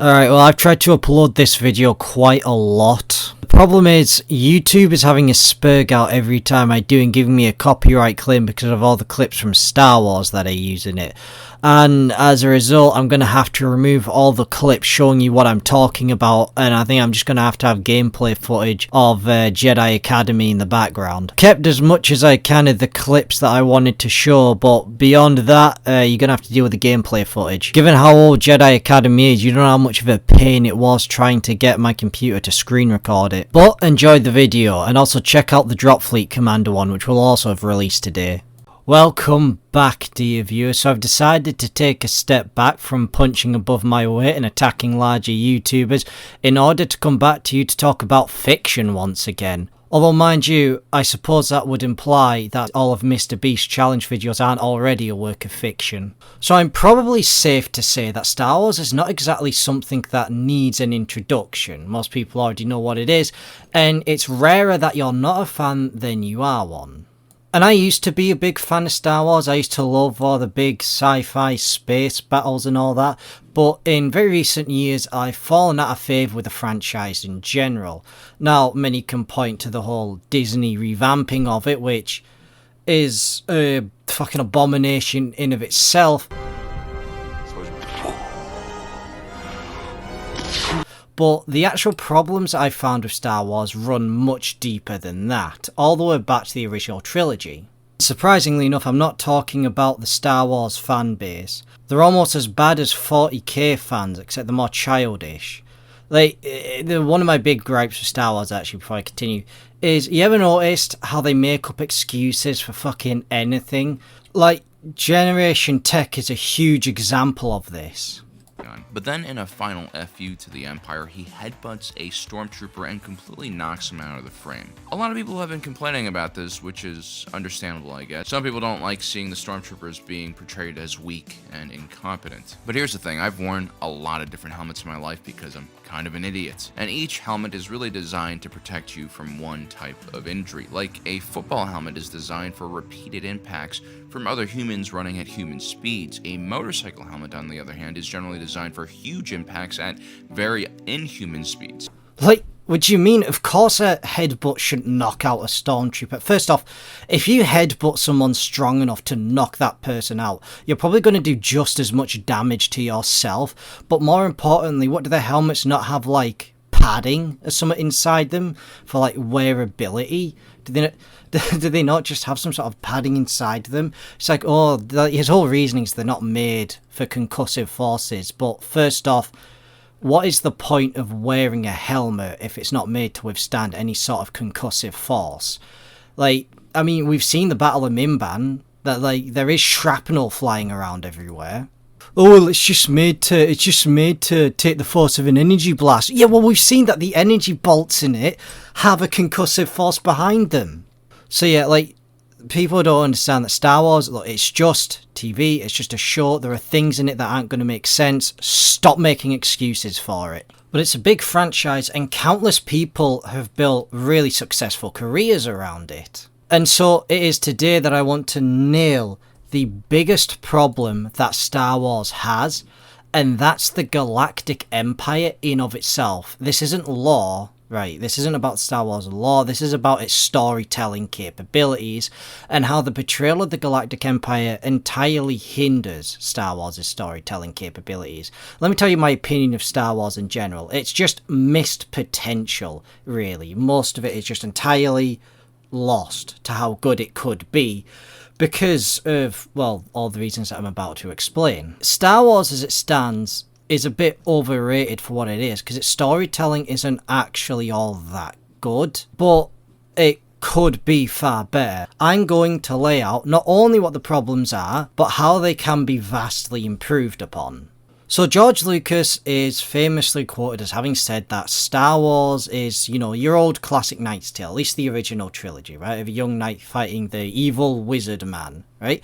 Alright, well, I've tried to upload this video quite a lot. The problem is, YouTube is having a spurg out every time I do and giving me a copyright claim because of all the clips from Star Wars that I use in it. And as a result, I'm going to have to remove all the clips showing you what I'm talking about, and I think I'm just going to have gameplay footage of Jedi Academy in the background. Kept as much as I can of the clips that I wanted to show, but beyond that, you're going to have to deal with the gameplay footage. Given how old Jedi Academy is, you don't know how much of a pain it was trying to get my computer to screen record it. But enjoy the video, and also check out the Drop Fleet Commander one, which will also have released today. Welcome back, dear viewers. So I've decided to take a step back from punching above my weight and attacking larger YouTubers in order to come back to you to talk about fiction once again. Although, mind you, I suppose that would imply that all of Mr. Beast's challenge videos aren't already a work of fiction. So I'm probably safe to say that Star Wars is not exactly something that needs an introduction. Most people already know what it is, and it's rarer that you're not a fan than you are one. And I used to be a big fan of Star Wars. I used to love all the big sci-fi space battles and all that. But in very recent years, I've fallen out of favour with the franchise in general. Now, many can point to the whole Disney revamping of it, which is a fucking abomination in of itself. But the actual problems I found with Star Wars run much deeper than that, all the way back to the original trilogy. Surprisingly enough, I'm not talking about the Star Wars fan base. They're almost as bad as 40k fans, except they're more childish. One of my big gripes with Star Wars, actually, before I continue, is you ever noticed how they make up excuses for fucking anything? Like, Generation Tech is a huge example of this. But then in a final FU to the Empire, he headbutts a stormtrooper and completely knocks him out of the frame. A lot of people have been complaining about this, which is understandable, I guess. Some people don't like seeing the stormtroopers being portrayed as weak and incompetent. But here's the thing, I've worn a lot of different helmets in my life because I'm kind of an idiot. And each helmet is really designed to protect you from one type of injury. Like a football helmet is designed for repeated impacts from other humans running at human speeds. A motorcycle helmet, on the other hand, is generally designed for huge impacts at very inhuman speeds. Like, what do you mean? Of course a headbutt shouldn't knock out a stormtrooper. First off, if you headbutt someone strong enough to knock that person out, you're probably going to do just as much damage to yourself. But more importantly, what do the helmets not have, like, padding or something inside them for, like, wearability? Do they not just have some sort of padding inside them? It's like, oh, his whole reasoning is they're not made for concussive forces. But first off, what is the point of wearing a helmet if it's not made to withstand any sort of concussive force? Like, I mean, we've seen the Battle of Mimban, that, like, there is shrapnel flying around everywhere. Oh, well, it's just made to take the force of an energy blast. Yeah, well, we've seen that the energy bolts in it have a concussive force behind them. So yeah, like, people don't understand that Star Wars, look, it's just TV, it's just a show, there are things in it that aren't going to make sense. Stop making excuses for it. But it's a big franchise and countless people have built really successful careers around it. And so it is today that I want to nail the biggest problem that Star Wars has, and that's the Galactic Empire in of itself. This isn't lore, right? This isn't about Star Wars lore, this is about its storytelling capabilities, and how the portrayal of the Galactic Empire entirely hinders Star Wars' storytelling capabilities. Let me tell you my opinion of Star Wars in general. It's just missed potential, really. Most of it is just entirely lost to how good it could be, because of, well, all the reasons that I'm about to explain. Star Wars as it stands is a bit overrated for what it is, because its storytelling isn't actually all that good, but it could be far better. I'm going to lay out not only what the problems are, but how they can be vastly improved upon. So George Lucas is famously quoted as having said that Star Wars is, you know, your old classic knight's tale, at least the original trilogy, right? Of a young knight fighting the evil wizard man, right?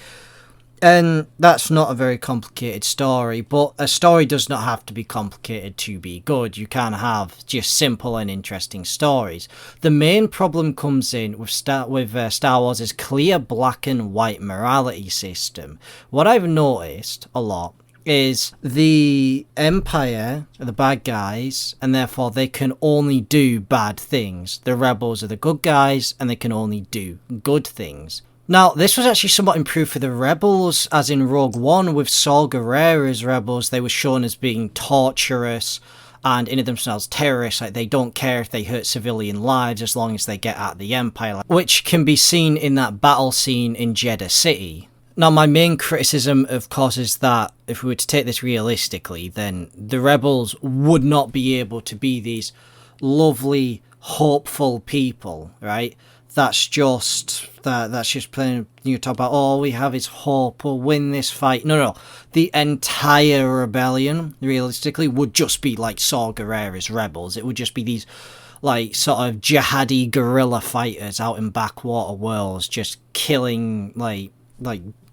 And that's not a very complicated story, but a story does not have to be complicated to be good. You can have just simple and interesting stories. The main problem comes in with Star Wars' clear black and white morality system. What I've noticed a lot is the Empire are the bad guys, and therefore they can only do bad things. The rebels are the good guys, and they can only do good things. Now, this was actually somewhat improved for the rebels, as in Rogue One with Saw Gerrera's rebels, they were shown as being torturous and in themselves terrorists. Like, they don't care if they hurt civilian lives as long as they get at the Empire, which can be seen in that battle scene in Jeddah City. Now, my main criticism, of course, is that if we were to take this realistically, then the rebels would not be able to be these lovely, hopeful people, right? That's just playing, you talk about, all we have is hope, we'll win this fight. No. The entire rebellion, realistically, would just be like Saw Gerrera's rebels. It would just be these, like, sort of jihadi guerrilla fighters out in backwater worlds, just killing, like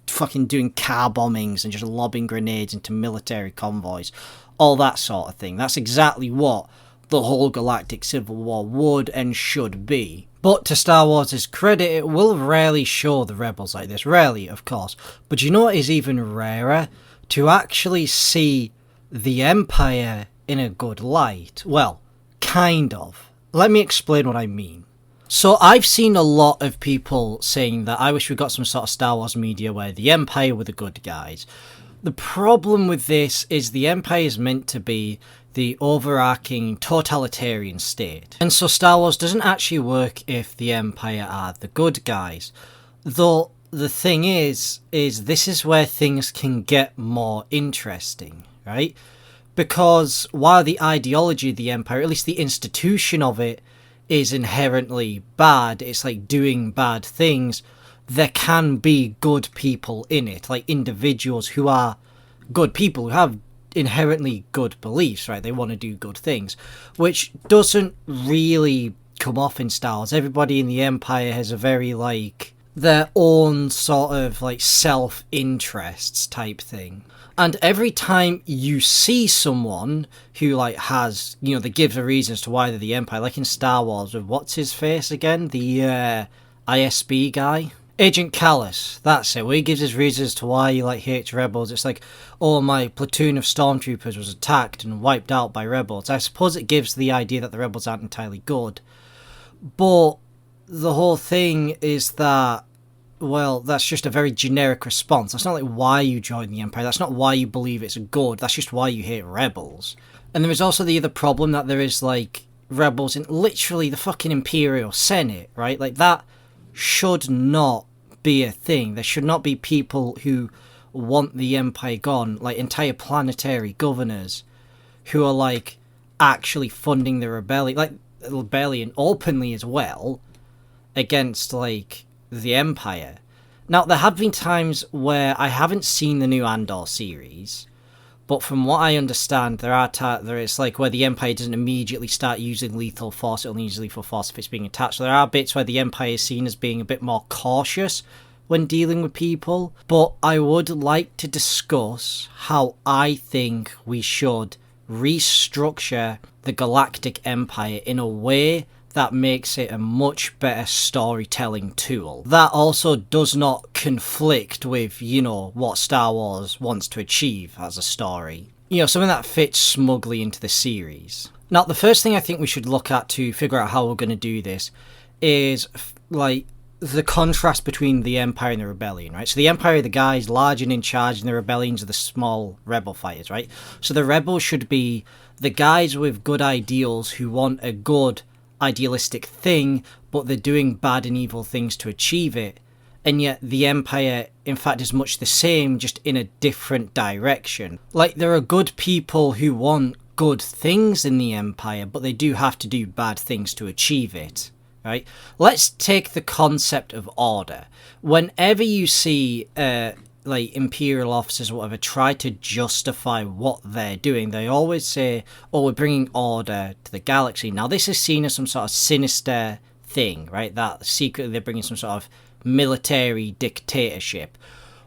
fucking doing car bombings and just lobbing grenades into military convoys. All that sort of thing. That's exactly what the whole Galactic Civil War would and should be. But to Star Wars' credit, it will rarely show the rebels like this. Rarely, of course. But you know what is even rarer? To actually see the Empire in a good light. Well, kind of. Let me explain what I mean. So I've seen a lot of people saying that I wish we got some sort of Star Wars media where the Empire were the good guys. The problem with this is the Empire is meant to be the overarching totalitarian state. And so Star Wars doesn't actually work if the Empire are the good guys. Though the thing is this is where things can get more interesting, right? Because while the ideology of the Empire, at least the institution of it, is inherently bad, it's like doing bad things, there can be good people in it, like individuals who are good people, who have inherently good beliefs, right? They want to do good things, which doesn't really come off in Star Wars. Everybody in the Empire has a very, like, their own sort of, like, self-interests type thing. And every time you see someone who, like, has, you know, that gives a reason as to why they're the Empire, like in Star Wars with, what's his face again? The ISB guy? Agent Callus, that's it, where he gives his reasons as to why he, like, hates rebels. It's like, oh, my platoon of stormtroopers was attacked and wiped out by rebels. I suppose it gives the idea that the rebels aren't entirely good. But the whole thing is that, well, that's just a very generic response. That's not like why you join the Empire. That's not why you believe it's good. That's just why you hate rebels. And there is also the other problem that there is, like, rebels in literally the fucking Imperial Senate, right? Like, that should not be a thing. There should not be people who want the Empire gone, like entire planetary governors who are, like, actually funding the rebellion openly as well against, like, the Empire. Now, there have been times where I haven't seen the new Andor series, but from what I understand, there is, like, where the Empire doesn't immediately start using lethal force. It only uses lethal force if it's being attacked. So there are bits where the Empire is seen as being a bit more cautious when dealing with people. But I would like to discuss how I think we should restructure the Galactic Empire in a way that makes it a much better storytelling tool. That also does not conflict with, you know, what Star Wars wants to achieve as a story. You know, something that fits smugly into the series. Now, the first thing I think we should look at to figure out how we're going to do this is, like, the contrast between the Empire and the Rebellion, right? So the Empire are the guys large and in charge, and the Rebellions are the small rebel fighters, right? So the rebels should be the guys with good ideals who want a good idealistic thing, but they're doing bad and evil things to achieve it. And yet the Empire, in fact, is much the same, just in a different direction. Like, there are good people who want good things in the Empire, but they do have to do bad things to achieve it, right? Let's take the concept of order. Whenever you see like Imperial officers or whatever try to justify what they're doing, they always say, oh, we're bringing order to the galaxy. Now, this is seen as some sort of sinister thing, right? That secretly they're bringing some sort of military dictatorship.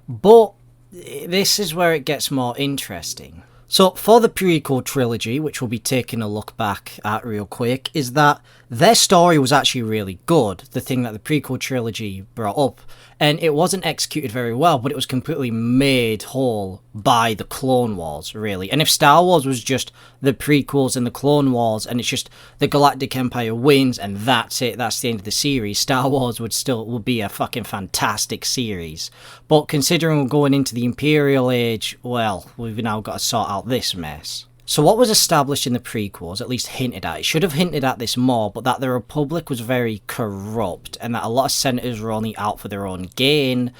But this is where it gets more interesting. So for the prequel trilogy, which we'll be taking a look back at real quick, is that their story was actually really good, the thing that the prequel trilogy brought up, and it wasn't executed very well, but it was completely made whole by the Clone Wars, really. And if Star Wars was just the prequels and the Clone Wars, and it's just the Galactic Empire wins and that's it, that's the end of the series, Star Wars would be a fucking fantastic series. But considering we're going into the Imperial Age, well, we've now got to sort out this mess. So what was established in the prequels, at least hinted at, it should have hinted at this more, but that the Republic was very corrupt and that a lot of senators were only out for their own gain,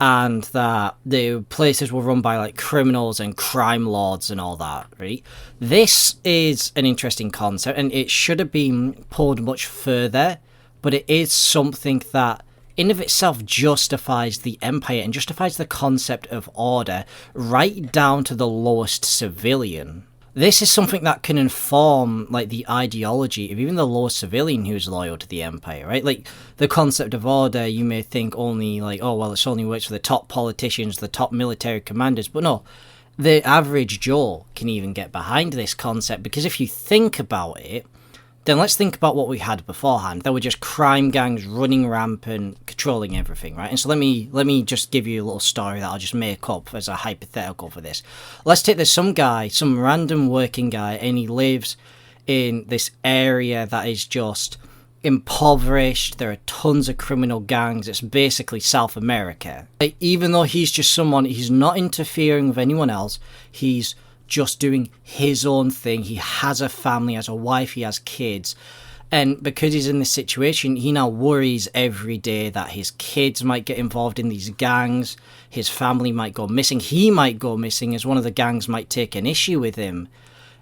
and that the places were run by like criminals and crime lords and all that, right? This is an interesting concept and it should have been pulled much further, but it is something that in of itself justifies the Empire and justifies the concept of order right down to the lowest civilian. This is something that can inform, like, the ideology of even the lowest civilian who's loyal to the Empire, right? Like, the concept of order, you may think only, like, oh, well, it's only works for the top politicians, the top military commanders, but no, the average Joe can even get behind this concept, because if you think about it, then let's think about what we had beforehand. There were just crime gangs running rampant, controlling everything, right? And so let me just give you a little story that I'll just make up as a hypothetical for this. Let's take this some random working guy, and he lives in this area that is just impoverished. There are tons of criminal gangs. It's basically South America. Like, even though he's just someone, he's not interfering with anyone else. He's just doing his own thing. He has a family, has a wife, he has kids. And because he's in this situation, he now worries every day that his kids might get involved in these gangs, his family might go missing, he might go missing as one of the gangs might take an issue with him.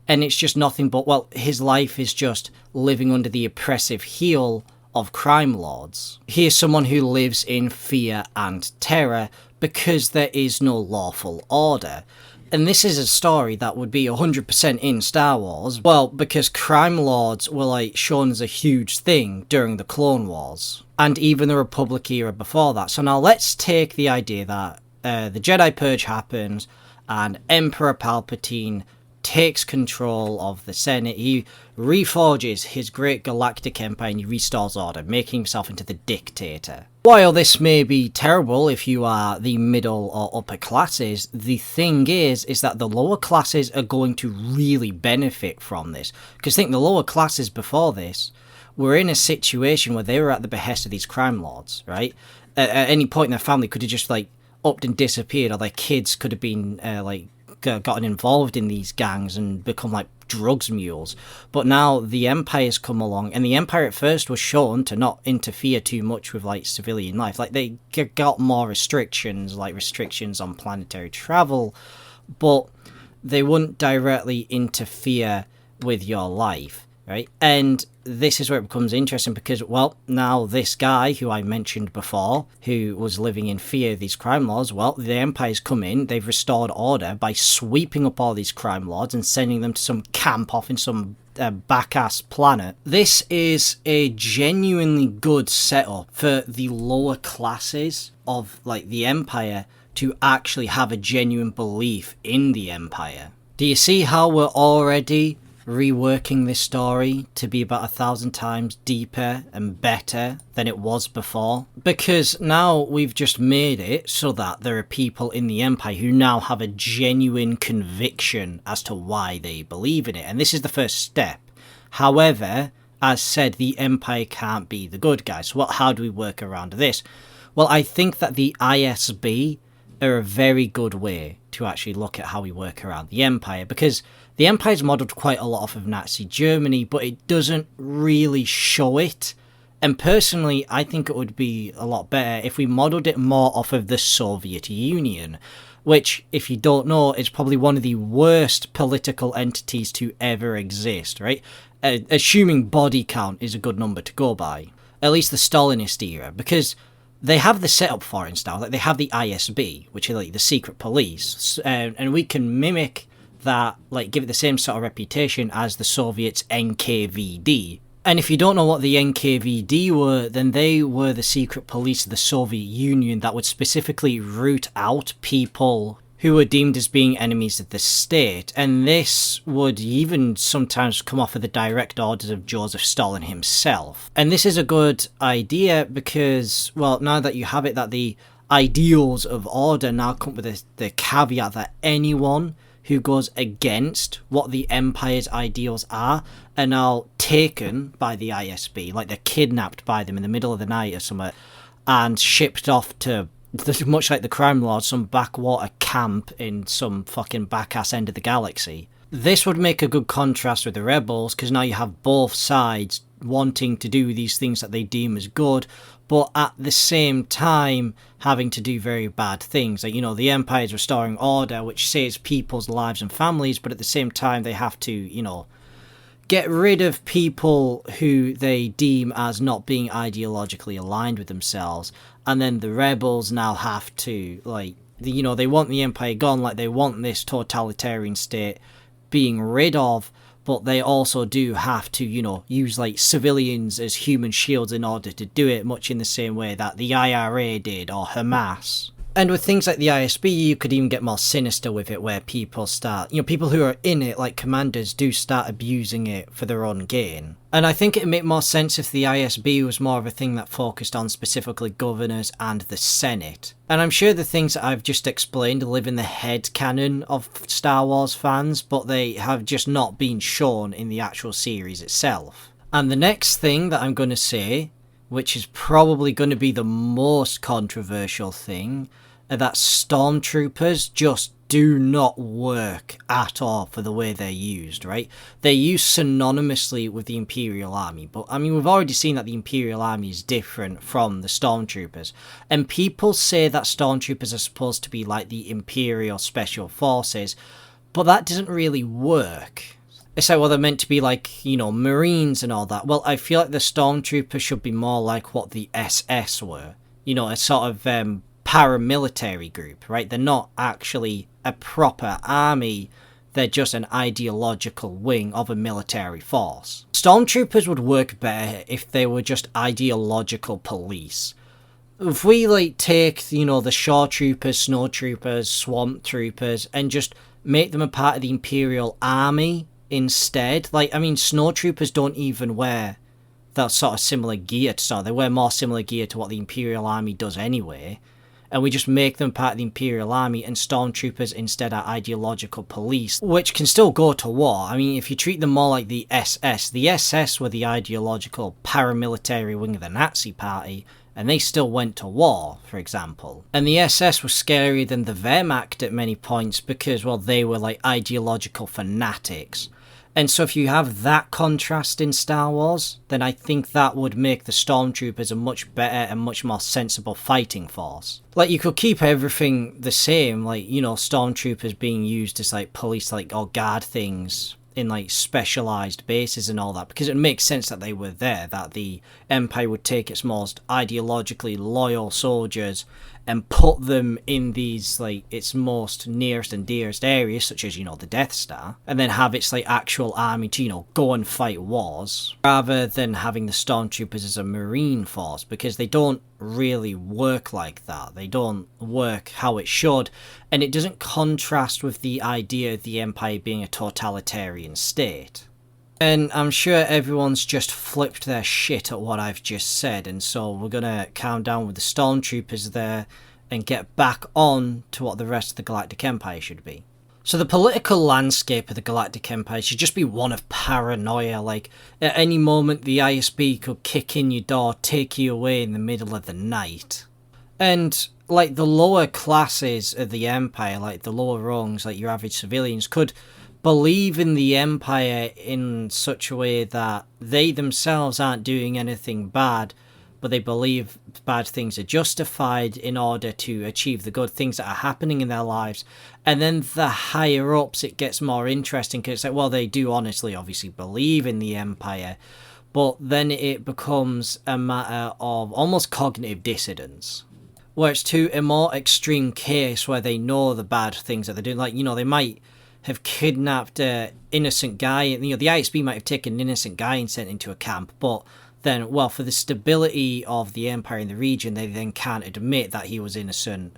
And it's just nothing but, well, his life is just living under the oppressive heel of crime lords. He is someone who lives in fear and terror because there is no lawful order. And this is a story that would be 100% in Star Wars, well, because crime lords were like shown as a huge thing during the Clone Wars, and even the Republic era before that. So now let's take the idea that the Jedi Purge happens, and Emperor Palpatine takes control of the Senate. He reforges his great galactic empire and he restores order, making himself into the dictator. While this may be terrible if you are the middle or upper classes, the thing is that the lower classes are going to really benefit from this. Because think, the lower classes before this were in a situation where they were at the behest of these crime lords, right? At any point in their family could have just like upped and disappeared, or their kids could have been gotten involved in these gangs and become like drugs mules. But now the Empire's come along, and the Empire at first was shown to not interfere too much with like civilian life. Like they got more restrictions, like restrictions on planetary travel, but they wouldn't directly interfere with your life, right? And this is where it becomes interesting because, well, now this guy who I mentioned before, who was living in fear of these crime lords, well, the Empire's come in, they've restored order by sweeping up all these crime lords and sending them to some camp off in some back-ass planet. This is a genuinely good setup for the lower classes of, like, the Empire to actually have a genuine belief in the Empire. Do you see how we're already reworking this story to be about 1,000 times deeper and better than it was before? Because now we've just made it so that there are people in the Empire who now have a genuine conviction as to why they believe in it, and this is the first step. However, as said, the Empire can't be the good guys. So how do we work around this? Well, I think that the ISB are a very good way to actually look at how we work around the Empire, because the Empire's modelled quite a lot off of Nazi Germany, but it doesn't really show it. And personally, I think it would be a lot better if we modelled it more off of the Soviet Union, which, if you don't know, is probably one of the worst political entities to ever exist, right? Assuming body count is a good number to go by. At least the Stalinist era, because they have the setup for it and stuff. Like, they have the ISB, which is like the secret police, and we can mimic that, like give it the same sort of reputation as the Soviets' NKVD. And if you don't know what the NKVD were, then they were the secret police of the Soviet Union that would specifically root out people who were deemed as being enemies of the state, and this would even sometimes come off of the direct orders of Joseph Stalin himself. And this is a good idea because, well, now that you have it that the ideals of order now come with the caveat that anyone who goes against what the Empire's ideals are now taken by the ISB, like they're kidnapped by them in the middle of the night or something, and shipped off to, much like the crime lord, some backwater camp in some fucking back-ass end of the galaxy. This would make a good contrast with the rebels, because now you have both sides wanting to do these things that they deem as good, but at the same time having to do very bad things. Like, the Empire is restoring order, which saves people's lives and families, but at the same time they have to, get rid of people who they deem as not being ideologically aligned with themselves. And then the rebels now have to, they want the Empire gone, like they want this totalitarian state being rid of, but they also do have to, use civilians as human shields in order to do it, much in the same way that the IRA did, or Hamas. And with things like the ISB, you could even get more sinister with it, where people start, people who are in it, like commanders, do start abusing it for their own gain. And I think it'd make more sense if the ISB was more of a thing that focused on specifically governors and the Senate. And I'm sure the things that I've just explained live in the head canon of Star Wars fans, but they have just not been shown in the actual series itself. And the next thing that I'm going to say, which is probably going to be the most controversial thing, that stormtroopers just do not work at all for the way they're used, right? They're used synonymously with the Imperial Army, but we've already seen that the Imperial Army is different from the stormtroopers, and people say that stormtroopers are supposed to be like the Imperial Special Forces, but that doesn't really work. It's like, well, they're meant to be like, Marines and all that. Well, I feel like the stormtroopers should be more like what the SS were, a sort of paramilitary group, right? They're not actually a proper army, they're just an ideological wing of a military force. Stormtroopers would work better if they were just ideological police. If we take, the shore troopers, snow troopers, swamp troopers, and just make them a part of the Imperial Army instead, snow troopers don't even wear that sort of similar gear to start. They wear more similar gear to what the Imperial Army does anyway. And we just make them part of the Imperial Army, and stormtroopers instead are ideological police, which can still go to war. If you treat them more like the SS were the ideological paramilitary wing of the Nazi Party, and they still went to war, for example. And the SS was scarier than the Wehrmacht at many points because, well, they were ideological fanatics. And so if you have that contrast in Star Wars, then I think that would make the stormtroopers a much better and much more sensible fighting force. You could keep everything the same, stormtroopers being used as police, or guard things in specialized bases and all that, because it makes sense that they were there, that the Empire would take its most ideologically loyal soldiers and put them in these its most nearest and dearest areas, such as the Death Star, and then have its actual army to go and fight wars, rather than having the stormtroopers as a marine force, because they don't really work like that. They don't work how it should, and it doesn't contrast with the idea of the Empire being a totalitarian state. And I'm sure everyone's just flipped their shit at what I've just said, and so we're gonna calm down with the stormtroopers there and get back on to what the rest of the Galactic Empire should be. So the political landscape of the Galactic Empire should just be one of paranoia. At any moment the ISB could kick in your door, take you away in the middle of the night. And the lower classes of the Empire, the lower rungs, your average civilians, could believe in the Empire in such a way that they themselves aren't doing anything bad, but they believe bad things are justified in order to achieve the good things that are happening in their lives. And then the higher ups, it gets more interesting, because it's well, they do honestly obviously believe in the Empire, but then it becomes a matter of almost cognitive dissonance, where it's to a more extreme case where they know the bad things that they're doing. They might have kidnapped an innocent guy. The ISB might have taken an innocent guy and sent into a camp, but then, well, for the stability of the Empire in the region, they then can't admit that he was innocent.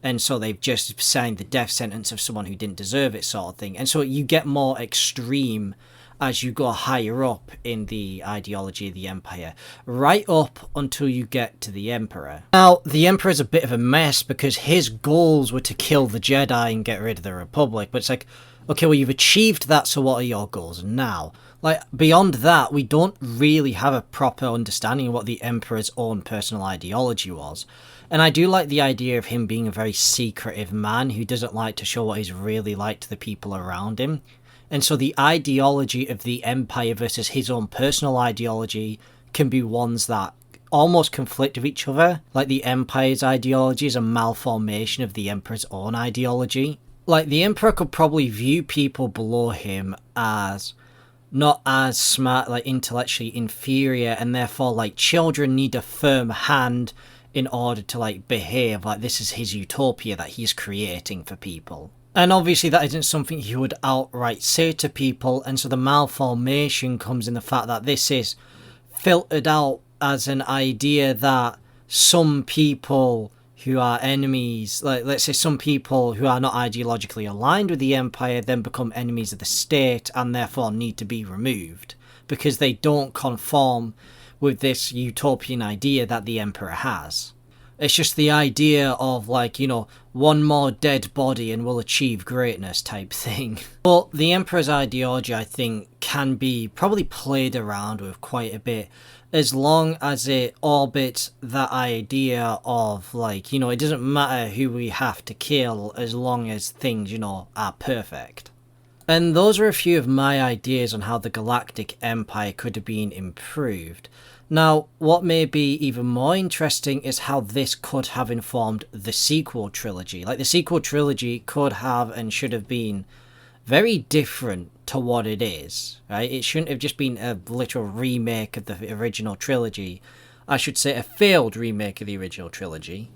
And so they've just signed the death sentence of someone who didn't deserve it, sort of thing. And so you get more extreme as you go higher up in the ideology of the Empire, right up until you get to the Emperor. Now, the Emperor's a bit of a mess because his goals were to kill the Jedi and get rid of the Republic, but it's like, okay, well, you've achieved that, so what are your goals now? Like, beyond that, we don't really have a proper understanding of what the Emperor's own personal ideology was. And I do like the idea of him being a very secretive man who doesn't like to show what he's really like to the people around him. And so the ideology of the Empire versus his own personal ideology can be ones that almost conflict with each other. Like the Empire's ideology is a malformation of the Emperor's own ideology. Like the Emperor could probably view people below him as not as smart, like intellectually inferior, and therefore like children need a firm hand in order to like behave. Like this is his utopia that he's creating for people. And obviously that isn't something he would outright say to people, and so the malformation comes in the fact that this is filtered out as an idea that some people who are enemies, like let's say some people who are not ideologically aligned with the Empire then become enemies of the state and therefore need to be removed because they don't conform with this utopian idea that the Emperor has. It's just the idea of like, you know, one more dead body and we'll achieve greatness type thing. But the Emperor's ideology, I think, can be probably played around with quite a bit as long as it orbits that idea of like, you know, it doesn't matter who we have to kill as long as things, you know, are perfect. And those are a few of my ideas on how the Galactic Empire could have been improved. Now, what may be even more interesting is how this could have informed the sequel trilogy. Like, the sequel trilogy could have and should have been very different to what it is, right? It shouldn't have just been a literal remake of the original trilogy. I should say a failed remake of the original trilogy.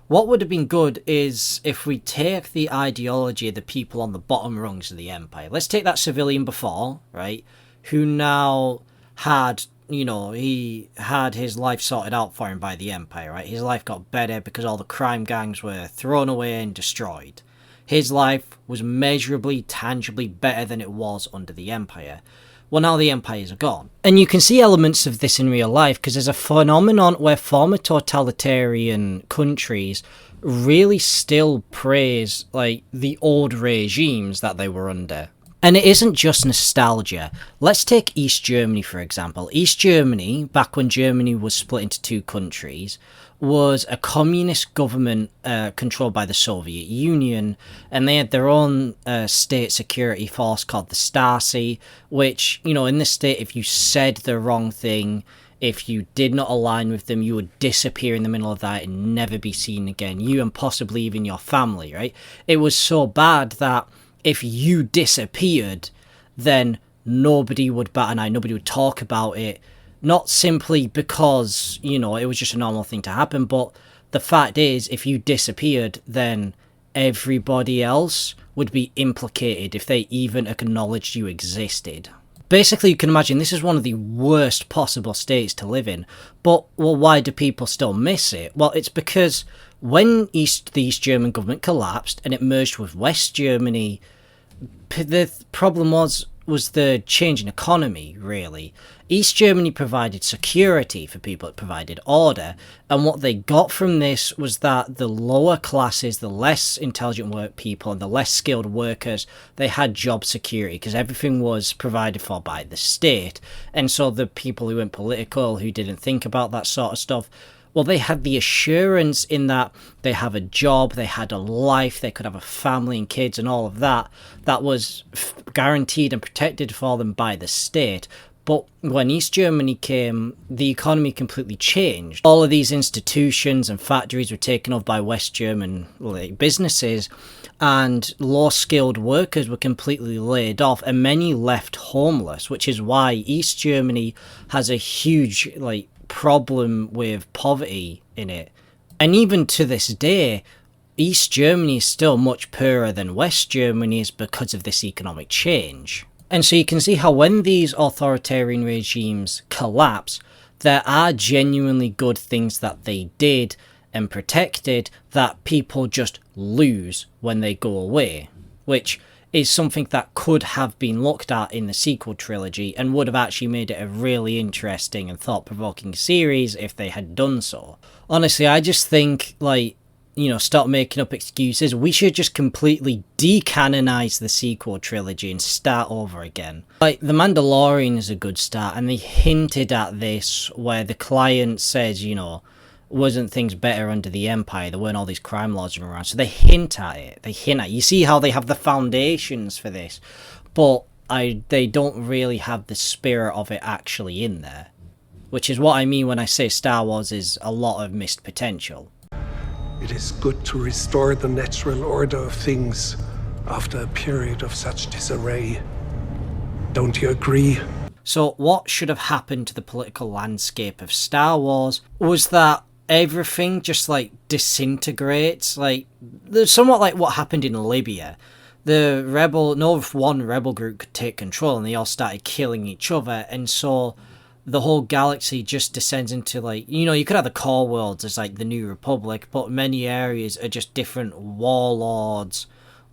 What would have been good is if we take the ideology of the people on the bottom rungs of the Empire. Let's take that civilian before, right? Who now had, you know, he had his life sorted out for him by the Empire, right? His life got better because all the crime gangs were thrown away and destroyed. His life was measurably, tangibly better than it was under the Empire. Well, now the Empires are gone. And you can see elements of this in real life because there's a phenomenon where former totalitarian countries really still praise like the old regimes that they were under. And it isn't just nostalgia. Let's take East Germany, for example. East Germany, back when Germany was split into two countries, was a communist government controlled by the Soviet Union, and they had their own state security force called the Stasi, which, you know, in this state, if you said the wrong thing, if you did not align with them, you would disappear in the middle of that and never be seen again. You and possibly even your family, right? It was so bad that if you disappeared, then nobody would bat an eye, nobody would talk about it. Not simply because, you know, it was just a normal thing to happen, but the fact is, if you disappeared, then everybody else would be implicated if they even acknowledged you existed. Basically, you can imagine this is one of the worst possible states to live in. But, well, why do people still miss it? Well, it's because when the East German government collapsed and it merged with West Germany, the problem was the change in economy, really. East Germany provided security for people, it provided order, and what they got from this was that the lower classes, the less intelligent work people, and the less skilled workers, they had job security because everything was provided for by the state. And so the people who went political, who didn't think about that sort of stuff, well, they had the assurance in that they have a job, they had a life, they could have a family and kids and all of that, that was guaranteed and protected for them by the state. But when East Germany came, the economy completely changed. All of these institutions and factories were taken over by West German businesses, and low-skilled workers were completely laid off, and many left homeless, which is why East Germany has a huge problem with poverty in it. And even to this day, East Germany is still much poorer than West Germany is because of this economic change. And so you can see how when these authoritarian regimes collapse, there are genuinely good things that they did and protected that people just lose when they go away. Which is something that could have been looked at in the sequel trilogy and would have actually made it a really interesting and thought-provoking series if they had done so. Honestly, I just think, like, you know, stop making up excuses. We should just completely decanonize the sequel trilogy and start over again. Like, The Mandalorian is a good start, and they hinted at this where the client says, you know, wasn't things better under the Empire? There weren't all these crime laws around. So they hint at it. You see how they have the foundations for this, but they don't really have the spirit of it actually in there. Which is what I mean when I say Star Wars is a lot of missed potential. It is good to restore the natural order of things after a period of such disarray. Don't you agree? So what should have happened to the political landscape of Star Wars was that everything just, like, disintegrates. Like, somewhat like what happened in Libya. No one rebel group could take control and they all started killing each other, and so the whole galaxy just descends into, like, you know, you could have the core worlds as, like, the New Republic, but many areas are just different warlords,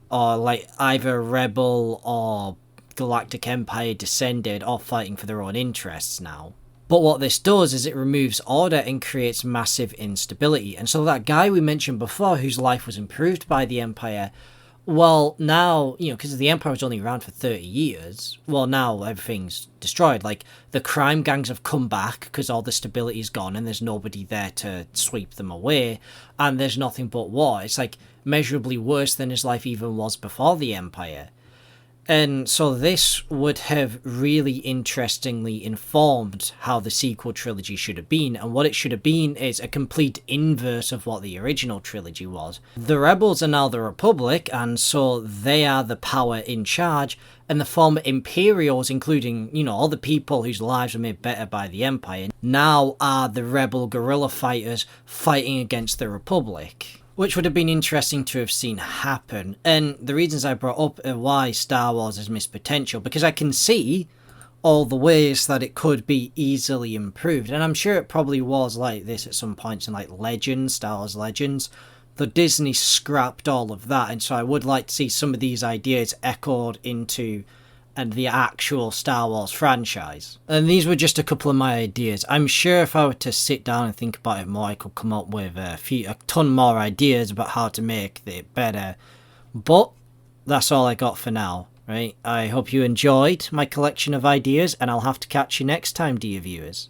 or, like, either rebel or Galactic Empire descended, all fighting for their own interests now. But what this does is it removes order and creates massive instability. And so that guy we mentioned before, whose life was improved by the Empire, well, now, you know, because the Empire was only around for 30 years, well, now everything's destroyed. Like, the crime gangs have come back because all the stability is gone and there's nobody there to sweep them away, and there's nothing but war. It's, like, measurably worse than his life even was before the Empire. And so this would have really interestingly informed how the sequel trilogy should have been, and what it should have been is a complete inverse of what the original trilogy was. The rebels are now the Republic, and so they are the power in charge, and the former Imperials, including, you know, all the people whose lives were made better by the Empire, now are the rebel guerrilla fighters fighting against the Republic. Which would have been interesting to have seen happen. And the reasons I brought up are why Star Wars has missed potential, because I can see all the ways that it could be easily improved. And I'm sure it probably was like this at some points in, like, Legends, Star Wars Legends. The Disney scrapped all of that, and so I would like to see some of these ideas echoed into the actual Star Wars franchise. And these were just a couple of my ideas. I'm sure if I were to sit down and think about it more, I could come up with a ton more ideas about how to make it better. But that's all I got for now, right? I hope you enjoyed my collection of ideas, and I'll have to catch you next time, dear viewers.